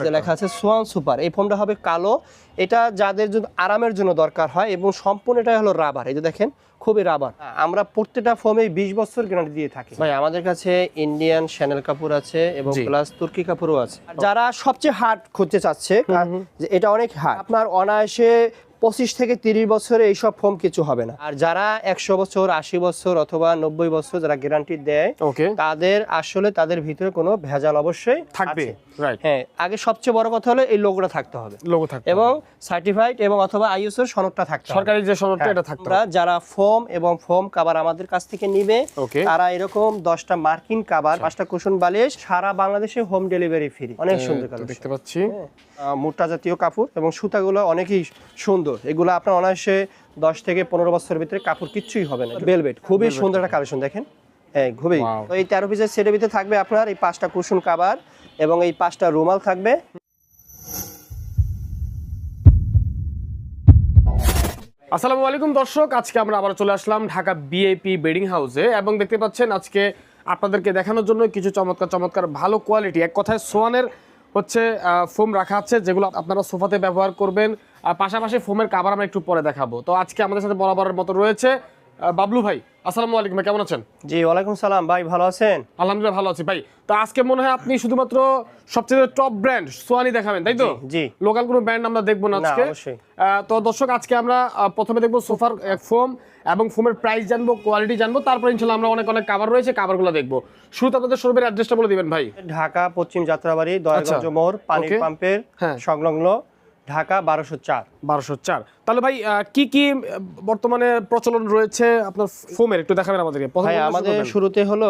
যে লেখা আছে সোয়ান সুপার। এই ফোমটা হবে কালো। এটা যাদের জন্য আরামের জন্য দরকার হয় এবং সম্পূর্ণ এটা হলো রাবার। এই যে দেখেন খুবই রাবার। আমরা প্রত্যেকটা ফোমে 20 বছর গ্যারান্টি দিয়ে থাকি ভাই। আমাদের কাছে ইন্ডিয়ান শ্যানেল কাপড় আছে এবং প্লাস তুর্কি কাপড়ও আছে। যারা সবচেয়ে হার্ড খুঁজতে চাচ্ছে যে এটা অনেক হার্ড, আপনার অনায়াসে 25 থেকে 30 বছরে এইসব ফোম কিছু হবে না। আর যারা 100 বছর 80 বছর অথবা 90 বছর যারা গ্যারান্টি দেয় তাদের আসলে তাদের ভিতরে কোনো ভেজাল অবশ্যই থাকবে। হ্যাঁ, আগে সবচেয়ে বড় কথা হলো এই লোগোটা থাকতে হবে, লোগো থাকতে এবং সার্টিফাইড এবং অথবা আইএসও এর সনদটা থাকতে হবে, সরকারি যে সনদটা এটা থাকতে হবে। যারা ফোম এবং ফোম কভার আমাদের কাছ থেকে নিবে তারা এরকম 10টা মার্কিন কভার 5টা কুশন বালিশ সারা বাংলাদেশে হোম ডেলিভারি ফ্রি। অনেক সুন্দর কালেকশন দেখতে পাচ্ছি। মোটা জাতীয় কাপড় এবং সুতাগুলো অনেকই সুন্দর। এগুলো আপনার অনায়াসে 10 থেকে 15 বছরের ভিতরে কাপড় কিচ্ছুই হবে না। ভেলভেট খুবই সুন্দর একটা কালেকশন দেখেন। হ্যাঁ, খুবই। তো এই 13 পিসের সেটের ভিতরে থাকবে আপনার এই 5টা কুশন কভার এবং এই 5টা রুমাল থাকবে। আসসালামু আলাইকুম দর্শক, আজকে আমরা আবার চলে আসলাম ঢাকা বিআইপি বেডিং হাউসে এবং দেখতে পাচ্ছেন আজকে আপনাদেরকে দেখানোর জন্য কিছু চমৎকার ভালো কোয়ালিটি, এক কথায় সোয়ানের হচ্ছে ফোম রাখা আছে যেগুলো আপনারা সোফাতে ব্যবহার করবেন। আর পাশাপাশি ফোমের কভার আমরা একটু পরে দেখাবো। তো আজকে আমাদের সাথে বরাবরের মতো রয়েছে বাবলু ভাই। আসসালামু আলাইকুম ভাই, কেমন আছেন? জি ওয়ালাইকুম সালাম ভাই, ভালো আছেন? আলহামদুলিল্লাহ ভালো আছি ভাই। তো আজকে মনে হয় আপনি শুধুমাত্র সবচেয়ে টপ ব্র্যান্ড সোয়ানি দেখাবেন, তাই তো? জি। লোকাল কোনো ব্র্যান্ড আমরা দেখবো না আজকে। তো দর্শক আজকে আমরা প্রথমে দেখবো সোফার ফোম এবং ফোমের প্রাইস জানবো, কোয়ালিটি জানবো, তারপর ইনশাআল্লাহ আমরা অনেক কভার রয়েছে, কভারগুলো দেখবো। শুরুতে আপনাদের শোরুমের অ্যাড্রেসটা বলে দিবেন ভাই। ঢাকা পশ্চিম যাত্রাবাড়ি দয়াগঞ্জ মোড় পানির পাম্পের সংলগ্ন, ঢাকা 1204। তাহলে ভাই কি কি বর্তমানে প্রচলন রয়েছে আপনার ফোমের একটু দেখাবেন আমাদেরকে। ভাই আমাদের শুরুতে হলো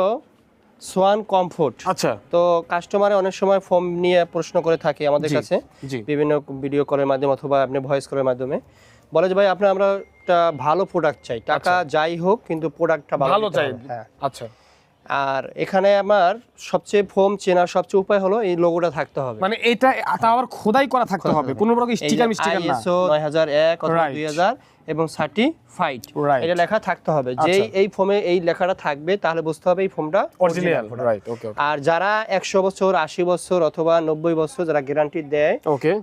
সোয়ান কমফোর্ট। আচ্ছা। তো কাস্টমারে অনেক সময় ফোম নিয়ে প্রশ্ন করে থাকে আমাদের কাছে বিভিন্ন ভিডিও কলের মাধ্যমে অথবা আপনি ভয়েস কলের মাধ্যমে, বলে যে ভাই আমরা একটা ভালো প্রোডাক্ট চাই, টাকা যাই হোক কিন্তু প্রোডাক্টটা ভালো চাই। হ্যাঁ, আচ্ছা। আর এখানে আমার সবচেয়ে ফোম চেনার সবচেয়ে উপায় হলো এই লোগোটা থাকতে হবে, মানে এটা আবার খোদাই করা থাকতে হবে, কোনো প্রকার স্টিকার না। ISO 9001 অথবা 2000 এবং সার্টিফাইড এটা লেখা থাকতে হবে। যেই এই ফোমে এই লেখাটা থাকবে তাহলে বুঝতে হবে এই ফোমটা অরিজিনাল। আর যারা 100 বছর 80 বছর অথবা 90 বছর যারা গ্যারান্টি দেয়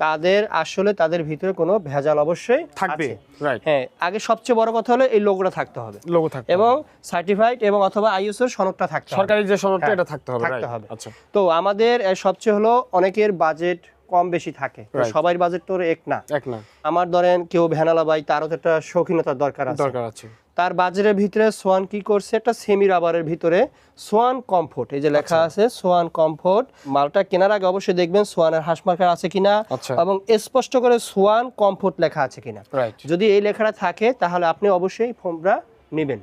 তাদের আসলে তাদের ভিতরে কোনো ভেজাল অবশ্যই থাকবে। হ্যাঁ, আগে সবচেয়ে বড় কথা হলো এই লোগোটা থাকতে হবে, লোগো থাকতে এবং সার্টিফাইড এবং অথবা আইএসও এর সনদটা থাকতে হবে, সরকারি যে সনদটা এটা থাকতে হবে। আচ্ছা। তো আমাদের সবচেয়ে হলো অনেকের বাজেট কম বেশি থাকে, সবার বাজেট তো এক না। আমার ধরেন কেউ ভ্যানালা ভাই, তারও তো একটা শৌখিনতার দরকার আছে। তার বাজারের ভিতরে সোয়ান কি করছে, একটা সেমি রাবারের ভিতরে সোয়ান কমফোর্ট, এই যে লেখা আছে সোয়ান কমফোর্ট। মালটা কেনার আগে অবশ্যই দেখবেন সোয়ানের হাঁস মার্কার আছে কিনা এবং স্পষ্ট করে সোয়ান কমফোর্ট লেখা আছে কিনা। যদি এই লেখাটা থাকে তাহলে আপনি অবশ্যই ফোমটা নেবেন।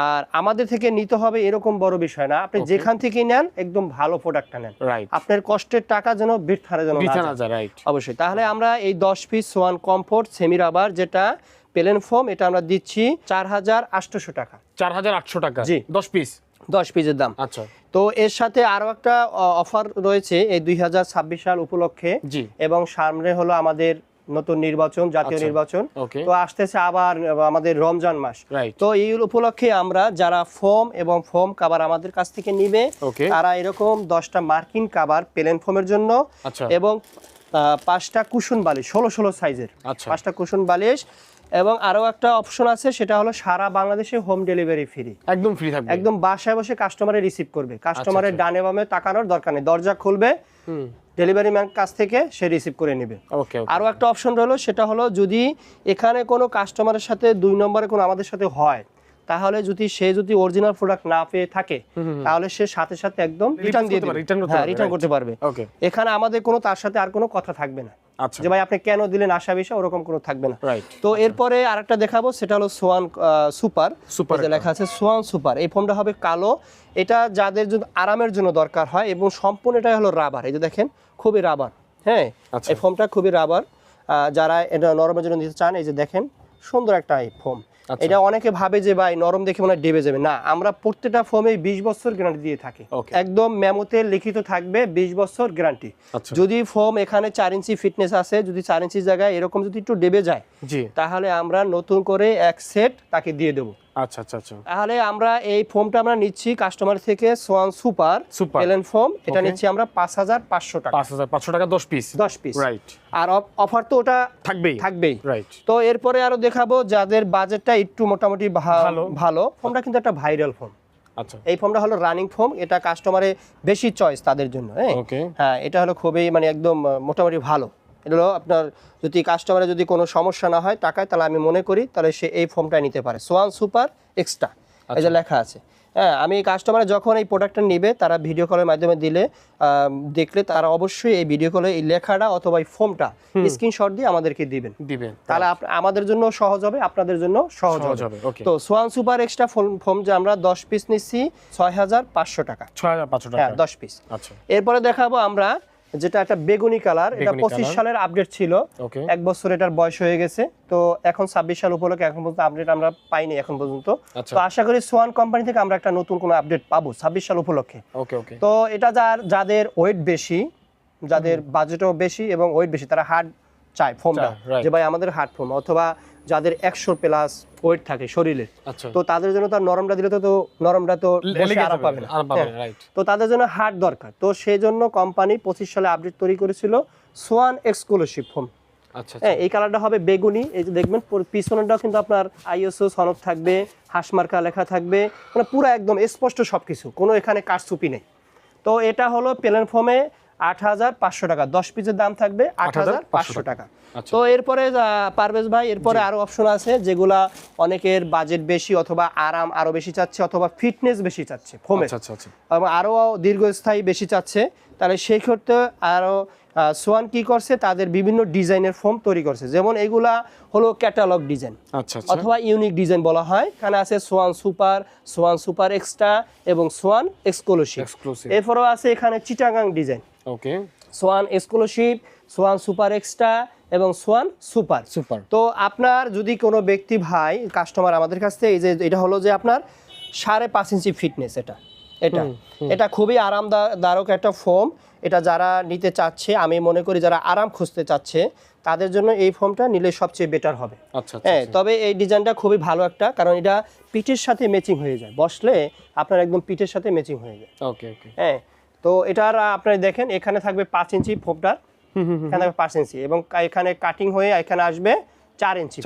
আর আমাদের থেকে নিতে হবে এরকম বড় বিষয় না, আপনি যেখান থেকে নেন একদম ভালো প্রোডাক্টটা নেন, আপনার কষ্টের টাকা যেন বৃথারে যেন না যায়। অবশ্যই। তাহলে আমরা এই 10 piece Schwann comfort semi rubber যেটা প্লেন ফোম, এটা আমরা দিচ্ছি 4800 টাকা। 4800 টাকা জি, 10 পিসের দাম। আচ্ছা। তো এর সাথে আরো একটা অফার রয়েছে এই 2026 সাল উপলক্ষে, এবং সামনে হলো আমাদের নতুন নির্বাচন, জাতীয় নির্বাচন তো আসতেছে, আবার আমাদের রমজান মাস। তো এই উপলক্ষে আমরা যারা ফোম এবং ফোম কভার আমাদের কাছ থেকে নিবে তারা এরকম 10টা মার্কিন কভার প্লেন ফোমের জন্য এবং 5টা কুশন বালিশ 16 সাইজের 5টা কুশন বালিশ, এবং আরো একটা অপশন আছে সেটা হলো সারা বাংলাদেশে হোম ডেলিভারি ফ্রি, একদম ফ্রি থাকবে। একদম বাসায় বসে কাস্টমারে রিসিভ করবে, কাস্টমারের ডানে বামে তাকানোর দরকার নেই, দরজা খুলবে, ডেলিভারি ম্যান কাছ থেকে সে রিসিভ করে নেবে। আরো একটা অপশন রইলো, সেটা হলো যদি এখানে কোনো কাস্টমারের সাথে 2 নম্বরে কোনো আমাদের সাথে হয় তাহলে যদি অরিজিনাল প্রোডাক্ট না পেয়ে থাকে তাহলে সে সাথে সাথে একদম রিটার্ন দিয়ে দেবে, রিটার্ন করতে পারবে। এখানে আমাদের কোনো তার সাথে আর কোনো কথা থাকবে না যে ভাই আপনি কেন দিলেন আশা বিষয়, ওরকম কোনো থাকবে না। তো এরপরে আরেকটা দেখাবো, সেটা হলো সোয়ান সুপার, যে লেখা আছে সোয়ান সুপার। এই ফোমটা হবে কালো। এটা যাদের জন্য আরামের জন্য দরকার হয় এবং সম্পূর্ণ এটা হলো রাবার, এই যে দেখেন খুবই রাবার। হ্যাঁ, এই ফোমটা খুবই রাবার। যারা এটা নরমের জন্য নিতে চান, এই যে দেখেন সুন্দর একটা ফোম। এটা অনেকে ভাবে যে ভাই নরম দেখে মনে হয় ডেবে যাবে, না, আমরা প্রত্যেকটা ফোমে 20 বছর গ্যারান্টি দিয়ে থাকি, একদম মেমোতে লিখিত থাকবে 20 বছর গ্যারান্টি। যদি ফোম এখানে 4 ইঞ্চি ফিটনেস আছে, যদি 4 ইঞ্চি জায়গায় এরকম যদি একটু ডেবে যায় তাহলে আমরা নতুন করে এক সেট তাকে দিয়ে দেবো। আচ্ছা আচ্ছা আচ্ছা। তাহলে আমরা এই ফোমটা আমরা নিচ্ছি কাস্টমার থেকে সোয়ান সুপার এলেন ফোম, এটা নিচ্ছি আমরা 5500 টাকা। 5500 টাকা 10 পিস। রাইট। আর অফার তো ওটা থাকবেই। রাইট। তো এরপরে আরো দেখাবো যাদের বাজেটটা একটু মোটামুটি ভালো, ফোমটা কিন্তু একটা ভাইরাল ফোম। আচ্ছা, এই ফোমটা হলো রানিং ফোম, এটা কাস্টমারে বেশি চয়েস তাদের জন্য। হ্যাঁ, এটা হলো খুবই মানে একদম মোটামুটি ভালো। এটা হলো আপনার যদি কাস্টমারে যদি কোনো সমস্যা না হয় টাকায়, তাহলে আমি মনে করি তাহলে সে এই ফোমটা নিতে পারে, সোয়ান সুপার এক্সট্রা, এই যে লেখা আছে। হ্যাঁ, আমি কাস্টমারে যখন এই প্রোডাক্টটা নেবে তারা ভিডিও কলের মাধ্যমে দেখলে তারা অবশ্যই এই ভিডিও কলে এই লেখাটা অথবা এই ফোমটা স্ক্রিনশট দিয়ে আমাদেরকে দিবেন, তাহলে আমাদের জন্য সহজ হবে, আপনাদের জন্য সহজ হবে। তো সোয়ান সুপার এক্সট্রা ফোম যে আমরা 10 পিস নিচ্ছি 6500 টাকা। 6500 টাকা, হ্যাঁ 10 পিস। আচ্ছা, এরপরে দেখাবো আমরা যেটা একটা বেগুনি কালার, এটা 25 সালের আপডেট ছিল, 1 বছর এটার বয়স হয়ে গেছে। তো এখন 26 সাল উপলক্ষে এখন পর্যন্ত আপডেট আমরা পাইনি এখন পর্যন্ত। তো আশা করি সোয়ান কোম্পানি থেকে আমরা একটা নতুন কোনো আপডেট পাবো 26 সাল উপলক্ষে। তো এটা যাদের ওয়েট বেশি, যাদের বাজেটও বেশি এবং ওয়েট বেশি, তারা হার্ড চায় ফোমটা, যে ভাই আমাদের হার্ড ফোম, অথবা যাদের 100 প্লাস ওয়েট থাকে শরীরে, তো তাদের জন্য তার নরমটা দিলে তো নরমটা তো আরাম পাবে না, তো তাদের জন্য হার্ড দরকার। তো সেই জন্য কোম্পানি 25 সালে আপডেট তৈরি করেছিল সোয়ান এক্সক্লুসিভ ফোম। হ্যাঁ, এই কালারটা হবে বেগুনি। এই যে দেখবেন পিছনেরটাও কিন্তু আপনার আইএসও সনদ থাকবে, হাঁসমার্কা লেখা থাকবে, মানে পুরো একদম স্পষ্ট সবকিছু, কোনো এখানে কারচুপি নেই। তো এটা হলো প্লেন ফোমে 8500 টাকা, 10 পিসের দাম থাকবে 8500 টাকা। তো এরপরে পারভেজ ভাই, এরপরে আরো অপশন আছে যেগুলা অনেকের বাজেট বেশি, অথবা আরাম আরো বেশি চাচ্ছে, অথবা ফিটনেস বেশি চাচ্ছে ফোমে, আরো দীর্ঘস্থায়ী বেশি চাচ্ছে, তাহলে সেই ক্ষেত্রে আরো সোয়ান কি করছে, তাদের বিভিন্ন ডিজাইনের ফোম তৈরি করছে। যেমন এগুলা হলো ক্যাটালগ ডিজাইন, অথবা ইউনিক ডিজাইন বলা হয়। এখানে আছে সোয়ান সুপার এক্সট্রা এবং সোয়ান এক্সক্লুসিভ। এরপরও আছে এখানে Chittagong design, Schwann exclusive, Schwann super extra এবং সোয়ান সুপার। তো আপনার যদি কোনো ব্যক্তি ভাই কাস্টমার আমাদের কাছ থেকে, এই যে এটা হলো যে আপনার 5.5 ইঞ্চি ফিটনেস, এটা খুবই আরামদায়ক একটা ফোম। এটা যারা নিতে চাচ্ছে, আমি মনে করি যারা আরাম খুঁজতে চাচ্ছে তাদের জন্য এই ফোমটা নিলে সবচেয়ে বেটার হবে। হ্যাঁ, তবে এই ডিজাইনটা খুবই ভালো একটা, কারণ এটা পিঠের সাথে ম্যাচিং হয়ে যায়, বসলে আপনার একদম পিঠের সাথে ম্যাচিং হয়ে যায়। হ্যাঁ, তো এটার আপনারা দেখেন এখানে থাকবে 5 ইঞ্চি ফোমটার, এখানে থাকবে 5 ইঞ্চি, এবং এখানে কাটিং হয়ে এখানে আসবে 4 ইঞ্চি,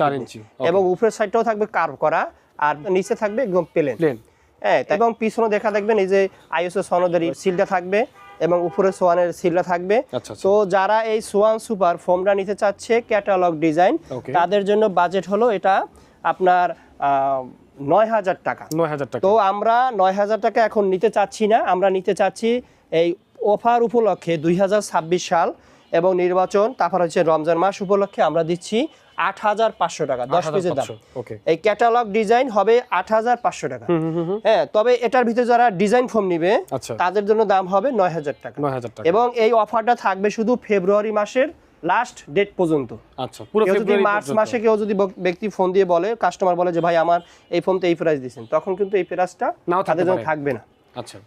এবং উপরের সাইডটাও থাকবে কার্ভ করা, আর নিচে থাকবে একদম প্লেন। হ্যাঁ, এবং পিছনে দেখা দেখবেন এই যে আইএসও সনদের সিলটা থাকবে এবং উপরে সোয়ানের সিলটা থাকবে। তো যারা এই সোয়ান সুপার ফোমটা নিতে চাচ্ছে ক্যাটালগ ডিজাইন, তাদের জন্য বাজেট হলো এটা আপনার 9000 টাকা। তো আমরা 9000 টাকা এখন নিতে চাচ্ছি না, আমরা নিতে চাচ্ছি এই অফার উপলক্ষে 2026 সাল এবং নির্বাচন, তারপর হচ্ছে রমজান মাস উপলক্ষে আমরা দিচ্ছি 8500 টাকা 10 পিসের দাম। এই ক্যাটালগ ডিজাইন হবে 8500 টাকা। হ্যাঁ, তবে এটার ভিতরে যারা ডিজাইন ফোম নিবে তাদের জন্য দাম হবে 9000 টাকা। এবং এই অফারটা থাকবে শুধু ফেব্রুয়ারি মাসের লাস্ট ডেট পর্যন্ত। যদি মার্চ মাসে কেউ যদি ব্যক্তি ফোন দিয়ে বলে, কাস্টমার বলে যে ভাই আমার এই ফোনতে এই প্রাইস দিয়েছেন, তখন কিন্তু এই প্রাইসটা তাদের জন্য থাকবে না।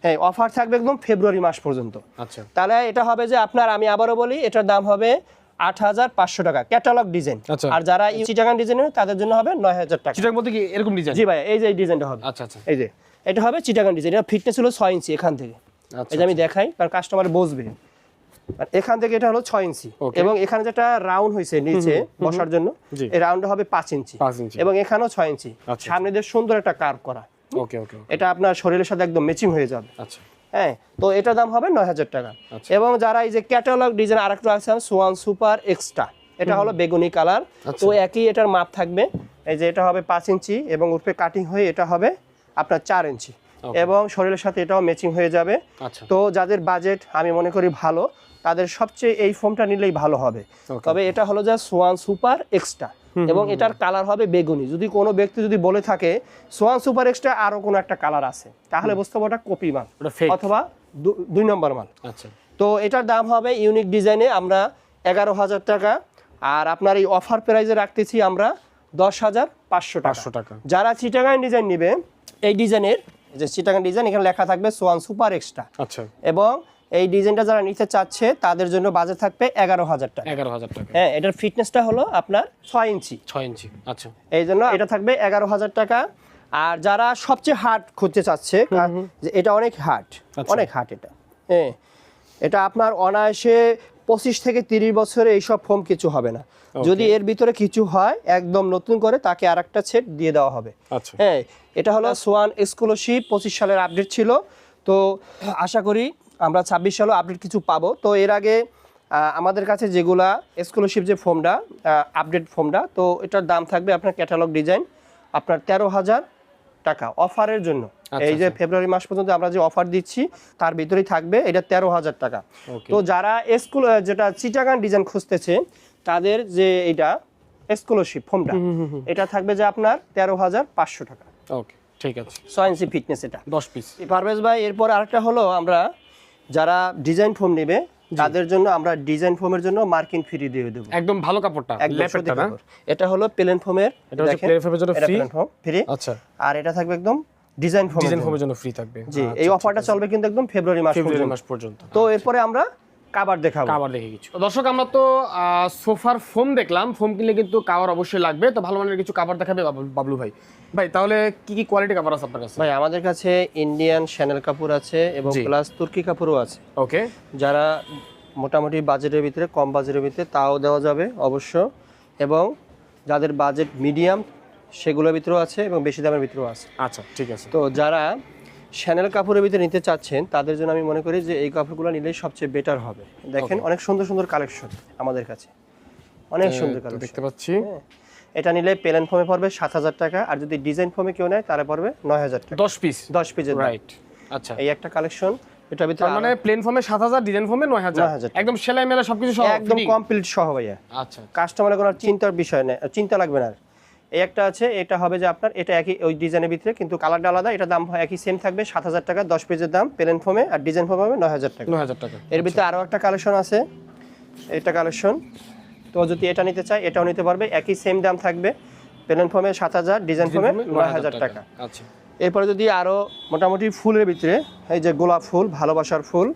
হ্যাঁ, অফার থাকবে একদম ফেব্রুয়ারি মাস পর্যন্ত। তাহলে এটা হবে যে আপনার, আমি আবারও বলি, এটার দাম হবে 8500 টাকা ক্যাটালগ ডিজাইন। আর যারা চিটাগাং ডিজাইন তাদের জন্য হবে 9000 টাকা। চিটাগাং বলতে কি এরকম ডিজাইন? জি ভাই, এই যে এই ডিজাইনটা হবে। এই যে এটা হবে চিটাগাং ডিজাইন, এটা ফিটনেস হলো 6 ইঞ্চি এখান থেকে। এই যে আমি দেখাই, কারণ কাস্টমার বুঝবে। আর এখান থেকে এটা হলো 6 ইঞ্চি, এবং এখানে যেটা রাউন্ড হয়েছে নিচে বসার জন্য, এই রাউন্ডটা হবে 5 ইঞ্চি, এবং এখানেও 6 ইঞ্চি। সামনে দিয়ে সুন্দর একটা কার্ভ করা, এটা আপনার শরীরের সাথে একদম ম্যাচিং হয়ে যাবে। হ্যাঁ, তো এটার দাম হবে 9000 টাকা। এবং যারা এই যে ক্যাটালগ ডিজাইন আরেকটা আছে সোয়ান সুপার এক্সট্রা, এটা হলো বেগুনি কালার, তো একই এটার মাপ থাকবে। এই যে এটা হবে 5 ইঞ্চি এবং উপরে কাটিং হয়ে এটা হবে আপনার 4 ইঞ্চি, এবং শরীরের সাথে এটাও ম্যাচিং হয়ে যাবে। তো যাদের বাজেট আমি মনে করি ভালো, তাদের সবচেয়ে এই ফোমটা নিলেই ভালো হবে। তবে এটা হলো যে সোয়ান সুপার এক্সট্রা, এবং এটার কালার হবে বেগুনি। যদি কোনো ব্যক্তি যদি বলে থাকে সোয়ান সুপার এক্সট্রা আরো কোনো একটা কালার আছে, তাহলে বুঝতে হবে ওটা কপি মাল অথবা 2 নম্বর মাল। তো এটার দাম হবে ইউনিক ডিজাইনে আমরা 11000 টাকা, আর আপনার এই অফার প্রাইসে রাখতেছি আমরা 10500 টাকা। যারা চিটাগাং ডিজাইন নেবে, এই ডিজাইনের যে চিটাগাং ডিজাইন এখানে লেখা থাকবে সোয়ান সুপার এক্সট্রা, এবং এই ডিজাইনটা যারা নিতে চাচ্ছে তাদের জন্য বাজেট থাকবে 11000 টাকা। হ্যাঁ, এটার ফিটনেসটা হলো আপনার 6 ইঞ্চি। এই জন্য এটা থাকবে 11000 টাকা। আর যারা সবচেয়ে হার্ড খুঁজতে চাচ্ছে যে এটা অনেক হার্ড, অনেক হার্ড এটা, হ্যাঁ এটা আপনার অনায়াসে 25 থেকে 30 বছরে এইসব ফোম কিছু হবে না। যদি এর ভিতরে কিছু হয় একদম নতুন করে তাকে আরেকটা সেট দিয়ে দেওয়া হবে। হ্যাঁ এটা হলো সোয়ান এক্সক্লুসিভ 25 সালের আপডেট ছিল, তো আশা করি আমরা 26 সালেও আপডেট কিছু পাবো। তো এর আগে আমাদের কাছে যেগুলা এক্সক্লুসিভ যে ফোমটা আপডেট ফোমটা, তো এটার দাম থাকবে আপনার ক্যাটালগ ডিজাইন আপনার 13,000 টাকা অফারের জন্য। এই যে ফেব্রুয়ারি মাস পর্যন্ত আমরা যে অফার দিচ্ছি তার ভিতরেই থাকবে এটা 13,000 টাকা। তো যারা যেটা চিটাগাং ডিজাইন খুঁজতেছে তাদের যে এটা এক্সক্লুসিভ ফোমটা এটা থাকবে যে আপনার 13,500 টাকা। ওকে ঠিক আছে, 6 ইঞ্চি ফিটনেস এটা 10 পিস। পারভেজ ভাই এরপর আরেকটা হলো আমরা যারা ডিজাইন ফোম নেবে তাদের জন্য আমরা ডিজাইন ফোমের জন্য মার্কিং ফ্রি দিয়ে দেব, একদম ভালো কাপড়টা লেপেটটা না। এটা হলো প্লেন ফোমের, এটা হচ্ছে প্লেন ফোমের জন্য ফ্রি, ফ্রি। আচ্ছা, আর এটা থাকবে একদম ডিজাইন ফোমের জন্য ফ্রি থাকবে। জি এই অফারটা চলবে কিন্তু একদম ফেব্রুয়ারি মাস পর্যন্ত। তো এরপরে আমরা কাভার দেখাবো, কাভার দেখে কিছু। দর্শক আমরা তো সোফার ফোম দেখলাম, ফোম কিনলে কিন্তু কাভার অবশ্যই লাগবে, তো ভালো মানের কিছু কাভার দেখাবে বাবলু ভাই। ভাই তাহলে কি কি কোয়ালিটি কাভার আছে আপনার কাছে? ভাই আমাদের কাছে ইন্ডিয়ান শ্যানেল কাপড় আছে এবং প্লাস তুর্কি কাপড়ও আছে। ওকে, যারা মোটামুটি বাজেটের ভিতরে, কম বাজেটের ভিতরে তাও দেওয়া যাবে অবশ্য, এবং যাদের বাজেট মিডিয়াম সেগুলোর ভিতরেও আছে এবং বেশি দামের ভিতরেও আছে। আচ্ছা ঠিক আছে। তো যারা শ্যানেল কাপড়ের ভিতরে নিতে চাচ্ছেন তাদের জন্য আমি মনে করি যে এই কাপড়গুলো নিলেই সবচেয়ে বেটার হবে। দেখেন অনেক সুন্দর সুন্দর কালেকশন আমাদের কাছে, অনেক সুন্দর কালেকশন দেখতে পাচ্ছি। এটা নিলে প্লেন ফোমে পড়বে 7,000 টাকা, আর যদি ডিজাইন ফোমে কেউ নেয় তাহলে পড়বে 9,000 টাকা। 10 পিসের রাইট। আচ্ছা, এই একটা কালেকশন, এটা ভিতরে মানে প্লেন ফোমে 7,000, ডিজাইন ফোমে 9,000, একদম সেলাই মেলা সবকিছু সহ একদম কমপ্লিট সহ ভাইয়া। আচ্ছা, কাস্টমারের কোনো চিন্তার বিষয় নেই, চিন্তা লাগবে না। এই একটা আছে, এটা হবে যে আপনার এটা একই ওই ডিজাইনের ভিতরে কিন্তু কালারটা আলাদা, এটা দাম একই সেম থাকবে 7,000 টাকা, 10 পিসের দাম প্লেন ফোমে, আর ডিজাইন ফোমে হবে 9,000 টাকা। 9,000 টাকা। এর ভিতরে আরো একটা কালেকশন আছে, এটা কালেকশন, তো যদি এটা নিতে চাই এটাও নিতে পারবে, একই সেম দাম থাকবে, প্লেন ফোমে 7,000, ডিজাইন ফোমে 9,000 টাকা। আচ্ছা, এরপরে যদি আরো মোটামুটি ফুলের ভিতরে এই যে গোলাপ ফুল, ভালোবাসার ফুল,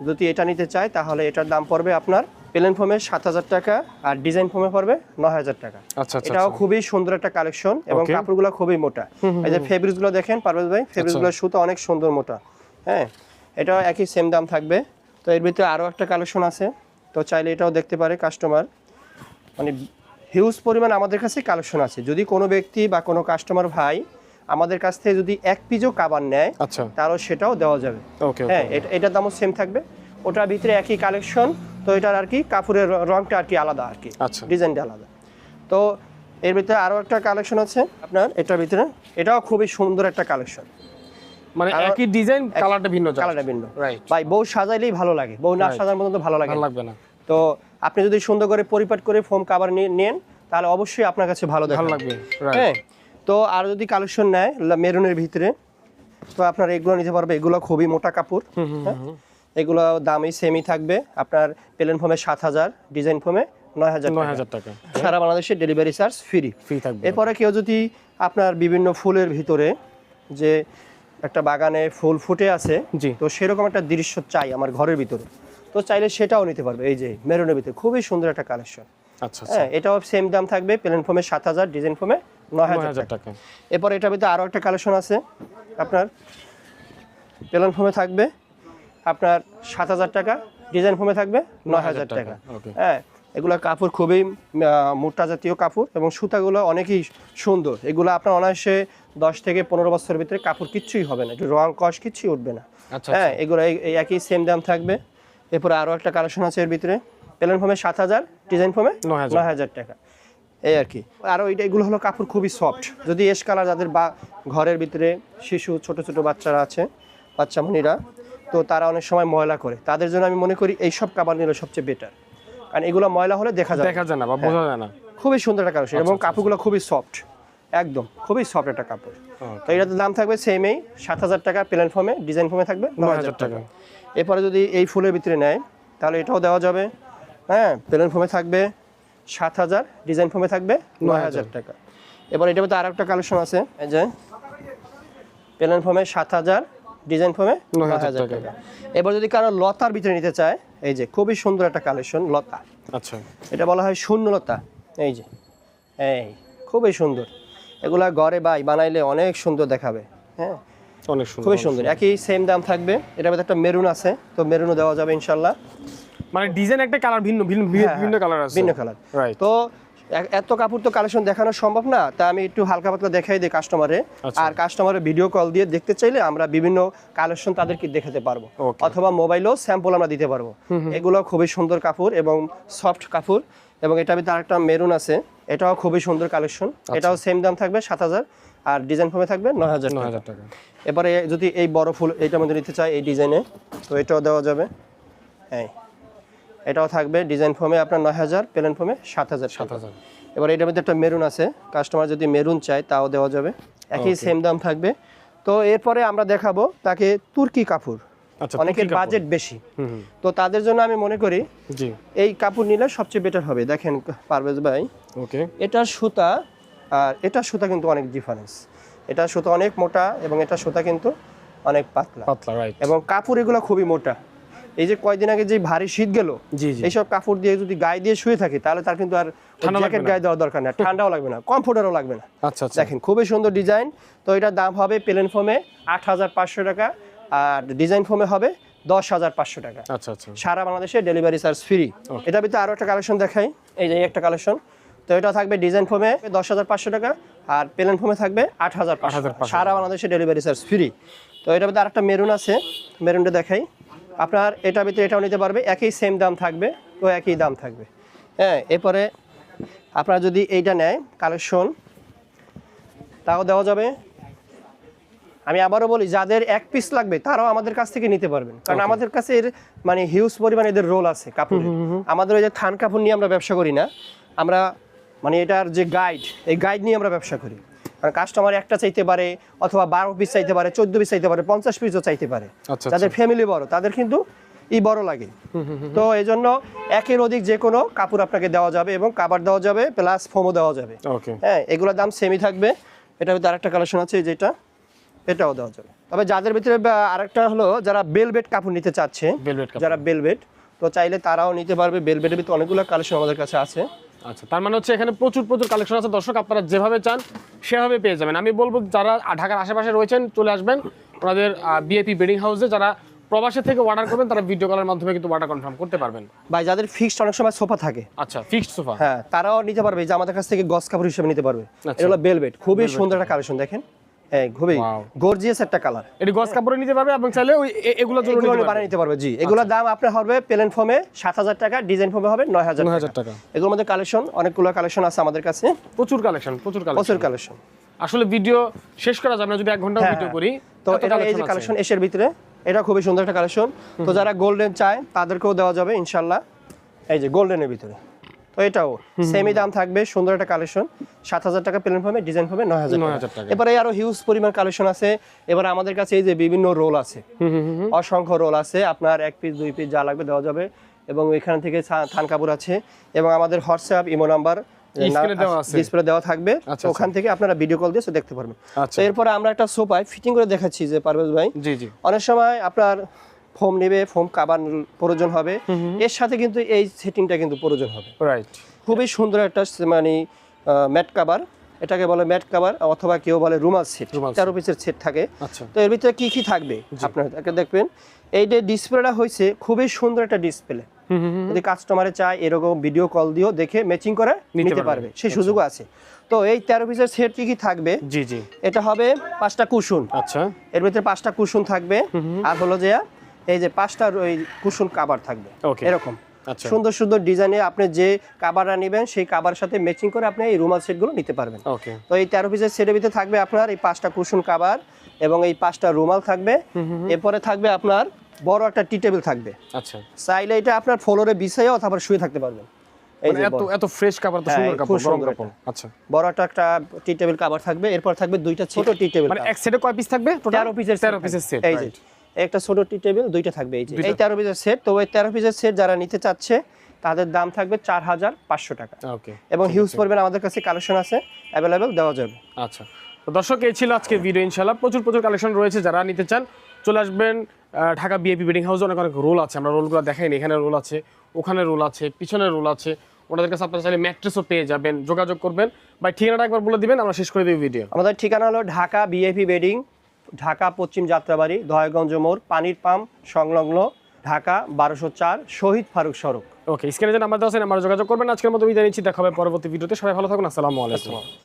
যদি এটা নিতে চাই তাহলে এটার দাম পড়বে আপনার প্লেন ফোমে 7,000 টাকা আর ডিজাইন ফোমে পড়বে 9,000 টাকা। আচ্ছা, এটাও খুবই সুন্দর একটা কালেকশন এবং কাপড়গুলো খুবই মোটা। এই যে ফেব্রিক্স গুলো দেখেন পারভেজ ভাই, ফেব্রিক্স গুলো সুতো অনেক সুন্দর মোটা। হ্যাঁ এটাও একই সেম দাম থাকবে। তো এর ভিতরে আরো একটা কালেকশন আছে, তো চাইলে এটাও দেখতে পারে কাস্টমার, মানে হিউজ পরিমাণ আমাদের কাছে কালেকশন আছে। যদি কোনো ব্যক্তি বা কোনো কাস্টমার ভাই আমাদের কাছ থেকে যদি এক পিসও কাভার নেয় তাহলে সেটাও দেওয়া যাবে। হ্যাঁ এটার দামও সেম থাকবে, ওটার ভিতরে একই কালেকশন, তো এটার আর কি কাপড়ের রংটা আর কি আলাদা, আর কি ডিজাইনটা আলাদা। তো এর ভিতরে আরো একটা কালেকশন আছে আপনার এটার ভিতরে, এটাও খুবই সুন্দর একটা কালেকশন, মানে একই ডিজাইন কালারটা ভিন্ন, রাইট ভাই। বউ সাজাইলেই ভালো লাগে, বউ না সাজানোর মতো ভালো লাগবে না। তো আপনি যদি সুন্দর করে পরিপাট করে ফোম কাভার নেন তাহলে অবশ্যই আপনার কাছে ভালো লাগবে। হ্যাঁ তো আর যদি কালেকশন নেয় মেরুনের ভিতরে, তো আপনার এগুলো নিতে পারবে, এগুলো খুবই মোটা কাপড়, এগুলো দামই সেমই থাকবে আপনার প্লেন ফোমে 7,000, ডিজাইন ফোমে 9,000 টাকা। সারা বাংলাদেশে ডেলিভারি চার্জ ফ্রি থাকবে। এরপরে কেউ যদি আপনার বিভিন্ন ফুলের ভিতরে যে একটা বাগানে ফুল ফুটে আছে, তো সেরকম একটা দৃশ্য চাই আমার ঘরের ভিতরে, তো চাইলে সেটাও নিতে পারবে। এই যে মেরুনের ভিতরে খুবই সুন্দর একটা কালেকশন। আচ্ছা, এটাও সেম দাম থাকবে, প্লেন ফোমে 7,000, ডিজাইন ফোমে 9,000 টাকা। এরপর এটার ভিতরে আরো একটা কালেকশন আছে আপনার, প্লেন ফোমে থাকবে আপনার 7,000 টাকা, ডিজাইন ফোমে থাকবে 9,000 টাকা। হ্যাঁ এগুলো কাপড় খুবই মোটা জাতীয় কাপড় এবং সুতাগুলো অনেকই সুন্দর। এগুলো আপনার অনায়াসে 10 থেকে 15 বছরের ভিতরে কাপড় কিচ্ছুই হবে না, একটু রং কষ কিচ্ছুই উঠবে না। হ্যাঁ এগুলো এই একই সেম দাম থাকবে। এরপরে আরো একটা কালেকশন আছে এর ভিতরে, প্লেন ফোমে 7,000, ডিজাইন ফোমে 9,000 টাকা, এই আর কি। আরও এগুলো হলো কাপড় খুবই সফট, যদি এস কালার যাদের বা ঘরের ভিতরে শিশু ছোট ছোট বাচ্চারা আছে, বাচ্চামণিরা, তো তারা অনেক সময় ময়লা করে, তাদের জন্য আমি মনে করি এইসব কাভার নিলে সবচেয়ে বেটার, কারণ এগুলো ময়লা হলে দেখা যায় না বা বোঝা যায় না। খুবই সুন্দর একটা কালেকশন এবং কাপড়গুলো খুবই সফট, একদম খুবই সফট একটা কাপড়। তো এটাতে দাম থাকবে সেমই 7,000 টাকা, প্লেন ফোমে, ডিজাইন ফোমে থাকবে 9,000 টাকা। এরপরে যদি এই ফুলের ভিতরে নেয় তাহলে এটাও দেওয়া যাবে। হ্যাঁ প্লেন ফোমে থাকবে 7,000, ডিজাইন ফোমে থাকবে 9,000 টাকা। এবার এটার মধ্যে আরো একটা কালেকশন আছে, এই যে প্লেন ফোমে 7,000, ডিজাইন ফোমে 9,000 টাকা। এবার যদি কারো লতার ভিতরে নিতে চায়, এই যে খুবই সুন্দর একটা কালেকশন লতা। আচ্ছা, এটা বলা হয় শূন্যলতা। এই যে এই খুবই সুন্দর, এগুলা ঘরে বানাইলে অনেক সুন্দর দেখাবে। হ্যাঁ, অনেক সুন্দর, খুবই সুন্দর। একই সেম দাম থাকবে। এটার মধ্যে একটা মেরুন আছে, তো মেরুনও দেওয়া যাবে ইনশাআল্লাহ। মানে ডিজাইন একটা কালার ভিন্ন ভিন্ন কালার আছে, ভিন্ন কালার। তো এত কাপড় তো কালেকশন দেখানো সম্ভব না, তা আমি একটু হালকা পাতলা দেখাই দিই কাস্টমারে। আর কাস্টমারের ভিডিও কল দিয়ে দেখতে চাইলে আমরা বিভিন্ন কালেকশন তাদেরকে দেখাতে পারবো, অথবা মোবাইলেও স্যাম্পল আমরা দিতে পারবো। এগুলো খুবই সুন্দর কাপড় এবং সফট কাপড়। এবং এটার ভিতরে আরেকটা মেরুন আছে, এটাও খুবই সুন্দর কালেকশন। এটাও সেম দাম থাকবে 7,000, আর ডিজাইন ফর্মে থাকবে 9,000 টাকা। এবারে যদি এই বড় ফুল এইটার মধ্যে নিতে চাই এই ডিজাইনে, তো এটাও দেওয়া যাবে। হ্যাঁ, এটাও থাকবে ডিজাইন ফর্মে আপনার 9,000, প্লেন ফর্মে 7,000। এবার এটার মধ্যে একটা মেরুন আছে, কাস্টমার যদি মেরুন চায় তাও দেওয়া যাবে, একই সেম দাম থাকবে। তো এরপরে আমরা দেখাবো তাকে তুর্কি কাপড়। অনেকের বাজেট বেশি, তো তাদের জন্য আমি মনে করি এই কাপড় নিলে সবচেয়ে বেটার হবে। দেখেন পারভেজ ভাই, এটার সুতা আর এটার সুতা কিন্তু অনেক ডিফারেন্স। এটার সুতা অনেক মোটা এবং এটার সুতা কিন্তু অনেক পাতলা, এবং কাপড় এগুলো খুবই মোটা। এই যে কয়দিন আগে যে ভারী শীত গেল, এইসব কাপড় দিয়ে যদি গায়ে দিয়ে শুয়ে থাকে তাহলে তার কিন্তু আর জ্যাকেট গায়ে দেওয়ার দরকার নেই, ঠান্ডাও লাগবে না, কমফোর্টারও লাগবে না। দেখেন খুবই সুন্দর ডিজাইন। তো এটার দাম হবে প্লেন ফর্মে 8,500 টাকা, আর ডিজাইন ফর্মে হবে 10,500 টাকা। সারা বাংলাদেশে ডেলিভারি চার্জ ফ্রি। এটার ভিতরে আরো একটা কালেকশন দেখাই, এই যে একটা কালেকশন। তো এটা থাকবে ডিজাইন ফর্মে 10,500 টাকা, আর প্লেন ফর্মে থাকবে 8,500 টাকা। সারা বাংলাদেশে ডেলিভারি চার্জ ফ্রি। তো এটার ভিতরে আরেকটা মেরুন আছে, মেরুনটা দেখাই। আপনার এটার ভিতরে এটাও নিতে পারবে, একই সেম দাম থাকবে, তো একই দাম থাকবে। হ্যাঁ, এরপরে আপনারা যদি এইটা নেয় কালেকশন, তাও দেওয়া যাবে। আমি আবারও বলি, যাদের এক পিস লাগবে তারাও আমাদের কাছ থেকে নিতে পারবেন, কারণ আমাদের কাছে এর মানে হিউজ পরিমাণ এদের রোল আছে কাপড়ের। আমাদের ওই যে থান কাপড় নিয়ে আমরা ব্যবসা করি না, আমরা মানে এটার যে গাইড, এই গাইড নিয়ে আমরা ব্যবসা করি। কারণ কাস্টমার একটা চাইতে পারে, অথবা 12 পিস চাইতে পারে, 14 পিস চাইতে পারে, 50 পিসও চাইতে পারে। যাদের ফ্যামিলি বড় তাদের কিন্তু বড় লাগে। তো এই জন্য একের অধিক যে কোনো কাপড় আপনাকে দেওয়া যাবে, এবং কাভার দেওয়া যাবে, প্লাস ফোমও দেওয়া যাবে। হ্যাঁ, এগুলোর দাম সেমই থাকবে। এটার ভিতরে আরেকটা কালেকশন আছে যেটা, এটাও দেওয়া যাবে। তবে যাদের ভিতরে আরেকটা হলো যারা বেলভেট কাপড় নিতে চাচ্ছে, যারা বেলভেট, তো চাইলে তারাও নিতে পারবে। বেলভেটের ভিতরে অনেকগুলো কালেকশন আমাদের কাছে আছে। আচ্ছা, তার মানে হচ্ছে এখানে প্রচুর কালেকশন আছে। দর্শক, আপনারা যেভাবে চান সেভাবে পেয়ে যাবেন। আমি বলবো যারা ঢাকার আশেপাশে রয়েছেন চলে আসবেন ওনাদের বিআইপি বেডিং হাউসে। যারা প্রবাসী থেকে অর্ডার করবেন তারা ভিডিও কলের মাধ্যমে কিন্তু অর্ডার কনফার্ম করতে পারবেন। ভাই, যাদের ফিক্সড অনেক সময় সোফা থাকে, আচ্ছা ফিক্সড সোফা, হ্যাঁ, তারাও নিতে পারবে, যে আমাদের কাছ থেকে গস কাপড় হিসেবে নিতে পারবে। এটা হলো বেলভেট, খুবই সুন্দর একটা কালেকশন। দেখেন, হ্যাঁ, খুবই গর্জিয়াস একটা কালার। এটি গস কাপড়ে নিতে পারবে, এবং চাইলে ওই এগুলো বানিয়ে নিতে পারবে। জি, এগুলোর দাম আপনার হবে প্লেন ফর্মে 7,000 টাকা, ডিজাইন ফর্মে হবে 9,000 টাকা। এগুলোর মধ্যে কালেকশন অনেকগুলো কালেকশন আছে আমাদের কাছে, প্রচুর কালেকশন। আসলে ভিডিও শেষ করা যাবে না যদি 1 ঘন্টা ভিডিও করি। তো এটা এই যে কালেকশন এসের ভিতরে, এটা খুবই সুন্দর একটা কালেকশন। তো যারা গোল্ডেন চায় তাদেরকেও দেওয়া যাবে ইনশাআল্লাহ। এই যে গোল্ডেনের ভিতরে, তো এটাও সেমই দাম থাকবে, সুন্দর একটা কালেকশন। 7,000 টাকা প্লেন ফর্মে, ডিজাইন ফর্মে 9,000 টাকা। এবারে আরো হিউজ পরিমাণ কালেকশন আছে। এবার আমাদের কাছে এই যে বিভিন্ন রোল আছে, অসংখ্য রোল আছে। আপনার 1 পিস 2 পিস যা লাগবে দেওয়া যাবে, এবং এখান থেকে থান কাপড় আছে, এবং আমাদের হোয়াটসঅ্যাপ ইমো নাম্বার ডিসপ্লে দেওয়া থাকবে, ওখান থেকে আপনারা ভিডিও কল দিয়ে দেখতে পারবেন। তো এরপরে আমরা একটা সোফায় ফিটিং করে দেখাচ্ছি যে পারভেজ ভাই, অনেক সময় আপনার ফোম নেবে, ফোম কাভার প্রয়োজন হবে, এর সাথে কিন্তু এই সেটিংটা কিন্তু প্রয়োজন হবে। খুবই সুন্দর একটা মানে ম্যাট কাভার, এটাকে বলে ম্যাট কাভার, অথবা কেউ বলে রুমাল সেট। 13 পিসের সেট থাকে। তো এর ভিতরে কি থাকবে আপনারা দেখবেন। এই যে ডিসপ্লেটা হয়েছে খুবই সুন্দর একটা ডিসপ্লে। যদি কাস্টমারে চায় এরকম ভিডিও কল দিয়েও দেখে ম্যাচিং করে নিতে পারবে, সেই সুযোগও আছে। তো এই 13 পিসের সেট কি থাকবে? এটা হবে 5টা কুশন। আচ্ছা, এর ভিতরে 5টা কুশন থাকবে, আর হলো যে এই যে 5টা ওই কুশন কাভার থাকবে এরকম সুন্দর সুন্দর ডিজাইনে। আপনি যে কাভারটা নেবেন সেই কাভারের সাথে ম্যাচিং করে আপনি এই রুমাল সেটগুলো নিতে পারবেন। তো এই 13 পিসের সেটের ভিতরে থাকবে আপনার এই 5টা কুশন কাভার এবং এই 5টা রুমাল থাকবে। এরপরে থাকবে আপনার বড় একটা টি টেবিল থাকবে। আচ্ছা, চাইলে এটা আপনার ফ্লোরে বিছাইও অথবা শুয়ে থাকতে পারবেন। এই যে এত ফ্রেশ কাভার, তো সুন্দর কাপড়, গরম কাপড়। আচ্ছা, বড় একটা টি টেবিল কাভার থাকবে। এরপর থাকবে 2টা ছোট টি টেবিল। মানে এক সেটে কয় পিস থাকবে? 13 পিসের সেট। এই যে একটা ছোট টি টেবিল, 2টা থাকবে। এই যে এই 13 পিসের সেট। তো এই 13 পিসের সেট যারা নিতে চাচ্ছে তাদের দাম থাকবে 4,500 টাকা। ওকে, এবং হিউজ পরিমাণ আমাদের কাছে কালেকশন আছে, अवेलेबल দেওয়া যাবে। আচ্ছা, তো দর্শক, এই ছিল আজকের ভিডিও। ইনশাআল্লাহ প্রচুর কালেকশন রয়েছে, যারা নিতে চান চলে আসবেন ঢাকা বিআইপি বেডিং হাউসে। অনেক রোল আছে, আমরা রোলগুলো দেখাইনি। এখানে রোল আছে, ওখানে রোল আছে, পিছনে রোল আছে, ওনাদের কাছে আপনারা চাইলে ম্যাট্রেসও পেয়ে যাবেন, যোগাযোগ করবেন। ভাই ঠিকানাটা একবার বলে দিবেন, আমরা শেষ করে দিই ভিডিও। আমাদের ঠিকানা হলো ঢাকা বিএপি বেডিং, ঢাকা পশ্চিম যাত্রাবাড়ি, দয়াগঞ্জ মোড়, পানির পাম্প সংলগ্ন, ঢাকা 1204, শহীদ ফারুক সড়ক। ওকে, স্ক্রিনে যে নাম্বার দেওয়া আছে নাম্বারে যোগাযোগ করবেন। আজকের মতো বিদায় নিচ্ছি, দেখা হবে পরবর্তী ভিডিওতে। সবাই ভালো থাকুন, আসসালামু আলাইকুম।